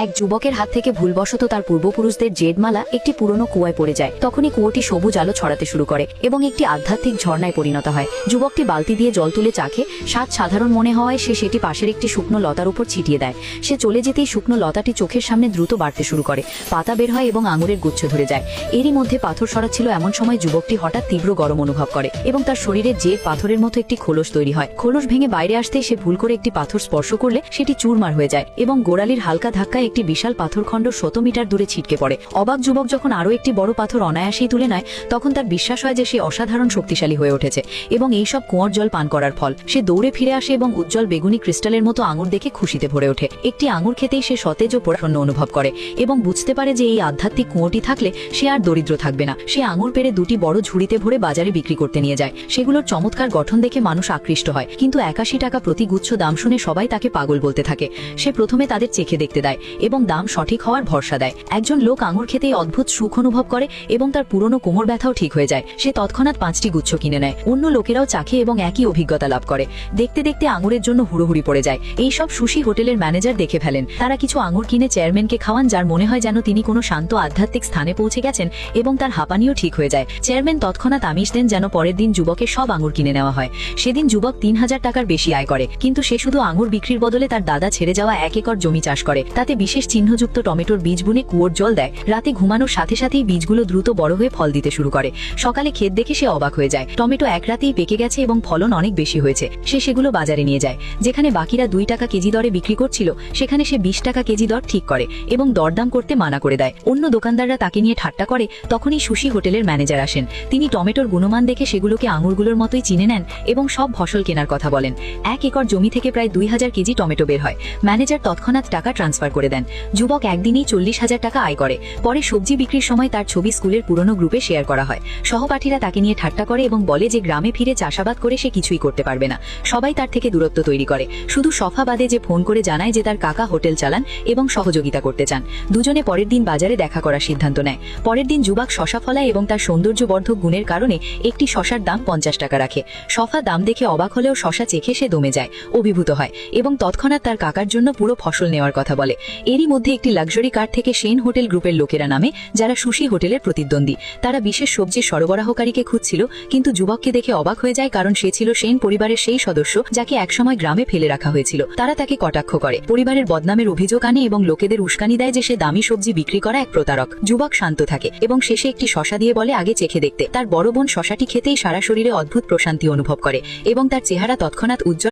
এক যুবকের হাত থেকে ভুলবশত তার পূর্বপুরুষদের জেডমালা একটি পুরনো কুয়ায় পড়ে যায়। তখনই কুয়োটি সবুজ আলো ছড়াতে শুরু করে এবং একটি আধ্যাত্মিক ঝর্ণায় পরিণত হয়। যুবকটি বালতি দিয়ে জল তুলে চাখে। স্বাদ সাধারণ মনে হওয়ায় সে সেটি পাশের একটি শুকনো লতার উপর ছিটিয়ে দেয়। সে চলে যেতেই শুকনো লতাটি চোখের সামনে দ্রুত বাড়তে শুরু করে, পাতা বের হয় এবং আঙুরের গুচ্ছ ধরে যায়। এরই মধ্যে পাথর সরাচ্ছিল এমন সময় যুবকটি হঠাৎ তীব্র গরম অনুভব করে এবং তার শরীরে যে পাথরের মতো একটি খোলস তৈরি হয়। খোলস ভেঙে বাইরে আসতেই সে ভুল করে একটি পাথর স্পর্শ করলে সেটি চুরমার হয়ে যায় এবং গোড়ালির হালকা ধাক্কায় একটি বিশাল পাথরখণ্ড 100 মিটার দূরে ছিটকে পড়ে। অবাক যুবক যখন আরও একটি বড় পাথর অনায়াসেই তুলে নেয়, তখন তার বিশ্বাস হয় যে সে অসাধারণ শক্তিশালী হয়ে উঠেছে এবং এইসব কুয়োর জল পান করার ফল। সে দৌড়ে ফিরে আসে এবং উজ্জ্বল বেগুনি ক্রিস্টালের মতো আঙুর দেখে খুশিতে ভরে ওঠে। একটি আঙুর খেতেই সে সতেজ ও প্রসন্ন অনুভব করে এবং বুঝতে পারে যে এই আধ্যাত্মিক কুয়োটি থাকলে সে আর দরিদ্র থাকবে না। সে আঙুর পেড়ে দুটি বড় ঝুড়িতে ভরে বাজারে বিক্রি করতে নিয়ে যায়। সেগুলোর চমৎকার গঠন দেখে মানুষ আকৃষ্ট হয়, কিন্তু 81 টাকা প্রতি গুচ্ছ দাম শুনে সবাই তাকে পাগল বলতে থাকে। সে প্রথমে তাদের চেখে দেখতে দেয় এবং দাম সঠিক হওয়ার ভরসা দেয়। একজন লোক আঙুর খেতেই অদ্ভুত সুখ অনুভব করে এবং তার পুরনো কোমর ব্যথাও ঠিক হয়ে যায়। সে তৎক্ষণাৎ 5টি গুচ্ছ কিনে নেয়। অন্য লোকেরাও চাখে এবং একই অভিজ্ঞতা লাভ করে। দেখতে দেখতে আঙুরের জন্য হুড়োহুড়ি পড়ে যায়। এই সব সুশি হোটেলের ম্যানেজার দেখে ফেলেন। তারা কিছু আঙুর কিনে চেয়ারম্যানকে খাওয়ান, যার মনে হয় যেন তিনি কোনো শান্ত আধ্যাত্মিক স্থানে পৌঁছে গেছেন এবং তার হাঁপানিও ঠিক হয়ে যায়। চেয়ারম্যান তৎক্ষণাৎ আমিষ দেন যেন পরের দিন যুবকের সব আঙুর কিনে নেওয়া হয়। সেদিন যুবক 3000 টাকার বেশি আয় করে, কিন্তু সে শুধু আঙুর বিক্রির বদলে তার দাদা ছেড়ে যাওয়া 1 একর জমি চাষ করে। তাতে বিশেষ চিহ্নযুক্ত টমেটোর বীজ বুনে কুয়োর জল দেয়। রাতে ঘুমানোর সাথে সাথেই বীজগুলো দ্রুত বড় হয়ে ফল দিতে শুরু করে। সকালে ক্ষেত দেখে সে অবাক হয়ে যায়। টমেটো এক রাতেই পেকে গেছে এবং ফলন অনেক বেশি হয়েছে। সে সেগুলো বাজারে নিয়ে যায়। যেখানে বাকিরা 2 টাকা কেজি দরে বিক্রি করছিল, সেখানে সে 20 টাকা কেজি দর ঠিক করে এবং দরদাম করতে মানা করে দেয়। অন্য দোকানদাররা তাকে নিয়ে ঠাট্টা করে। তখনই সুশি হোটেলের ম্যানেজার আসেন। তিনি টমেটোর গুণমান দেখে সেগুলোকে আঙুরগুলোর মতোই চিনে নেন এবং সব ফসল কেনার কথা বলেন। 1 একর জমি থেকে প্রায় 2000 কেজি টমেটো বের হয়। ম্যানেজার তৎক্ষণাৎ টাকা ট্রান্সফার করে দেন। যুবক একদিনেই 40,000 টাকা আয় করে। পরে সবজি বিক্রির সময় তার ছবি স্কুলের পুরনো গ্রুপে শেয়ার করা হয়। সহপাঠীরা তাকে নিয়ে ঠাট্টা করে এবং বলে যে গ্রামে ফিরে চাষাবাদ করে সে কিছুই করতে পারবে না। সবাই তার থেকে দূরত্ব তৈরি করে। শুধু সফা বাদে যে ফোন করে জানায় যে তার কাকা হোটেল চালান এবং সহযোগিতা করতে চান। দুজনে পরের দিন বাজারে দেখা করার সিদ্ধান্ত নেয়। পরের দিন যুবক শশা ফলায় এবং তার সৌন্দর্যবর্ধক গুণের কারণে একটি শশার দাম 50 টাকা রাখে। সফা দাম দেখে অবাক হলেও শশা চেখে সে দমে যায়, অভিভূত হয় এবং তৎক্ষণাৎ তার কাকার জন্য পুরো ফসল নেওয়ার কথা বলে। এরই মধ্যে একটি লাক্সারি কার থেকে সেন হোটেল গ্রুপের লোকেরা নামে, যারা সুশি হোটেলের প্রতিদ্বন্দ্বী। তারা বিশেষ সবজির সরবরাহকারীকে খুঁজছিল, কিন্তু যুবককে দেখে অবাক হয়ে যায়, কারণ সে ছিল সেন পরিবারের সেই সদস্য যাকে একসময় গ্রামে ফেলে রাখা হয়েছিল। তারা তাকে কটাক্ষ করে, পরিবারের বদনামের অভিযোগ আনে এবং লোকেদের উস্কানি দেয় যে সে দামি সবজি বিক্রি করা এক প্রতারক। যুবক শান্ত থাকে এবং শেষে একটি শশা দিয়ে বলে আগে চেখে দেখতে। তার বড় বোন শশাটি খেতেই সারা শরীরে অদ্ভুত প্রশান্তি অনুভব করে এবং তার চেহারা তৎক্ষণাৎ উজ্জ্বল